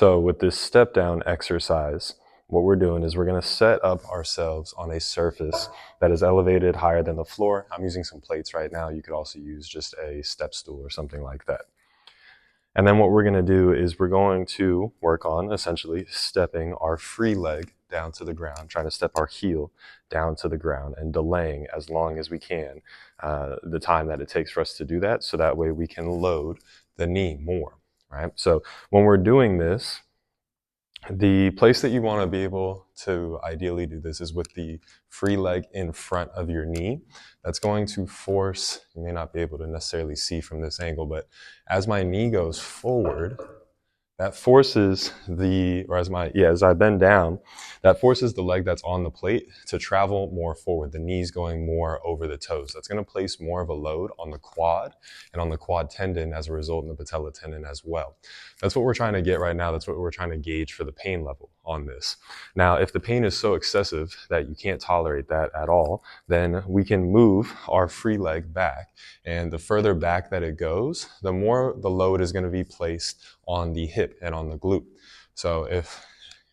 So with this step down exercise, what we're doing is we're going to set up ourselves on a surface that is elevated higher than the floor. I'm using some plates right now. You could also use just a step stool or something like that. And then what we're going to do is we're going to work on essentially stepping our free leg down to the ground, trying to step our heel down to the ground and delaying as long as we can the time that it takes for us to do that. So that way we can load the knee more, right? So when we're doing this, the place that you want to be able to ideally do this is with the free leg in front of your knee. That's going to force, you may not be able to necessarily see from this angle, but as my knee goes forward, that forces as I bend down, that forces the leg that's on the plate to travel more forward. The knee's going more over the toes. That's going to place more of a load on the quad and on the quad tendon as a result, in the patella tendon as well. That's what we're trying to get right now. That's what we're trying to gauge for the pain level on this. Now, if the pain is so excessive that you can't tolerate that at all, then we can move our free leg back. And the further back that it goes, the more the load is going to be placed on the hip and on the glute. So if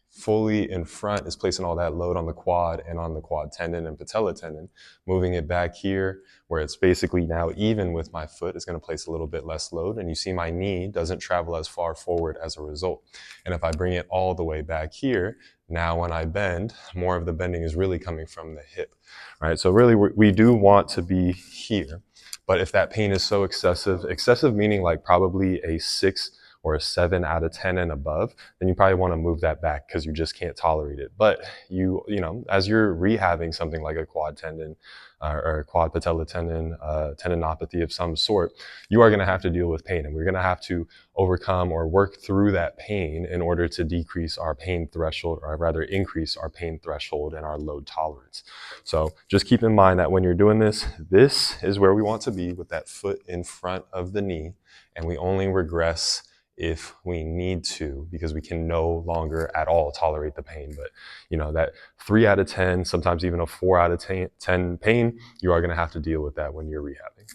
fully in front is placing all that load on the quad and on the quad tendon and patella tendon, moving it back here where it's basically now even with my foot is going to place a little bit less load, and you see my knee doesn't travel as far forward as a result. And if I bring it all the way back here, now when I bend, more of the bending is really coming from the hip, right? So really we do want to be here, but if that pain is so excessive meaning like probably a 6 or a 7 out of 10 and above, then you probably want to move that back because you just can't tolerate it. But you know, as you're rehabbing something like a quad tendon or a quad patella tendon, tendinopathy of some sort, you are going to have to deal with pain, and we're going to have to overcome or work through that pain in order to decrease our pain threshold, or rather increase our pain threshold and our load tolerance. So just keep in mind that when you're doing this, this is where we want to be with that foot in front of the knee, and we only regress if we need to, because we can no longer at all tolerate the pain. But you know, that 3 out of 10, sometimes even a 4 out of 10 pain, you are going to have to deal with that when you're rehabbing.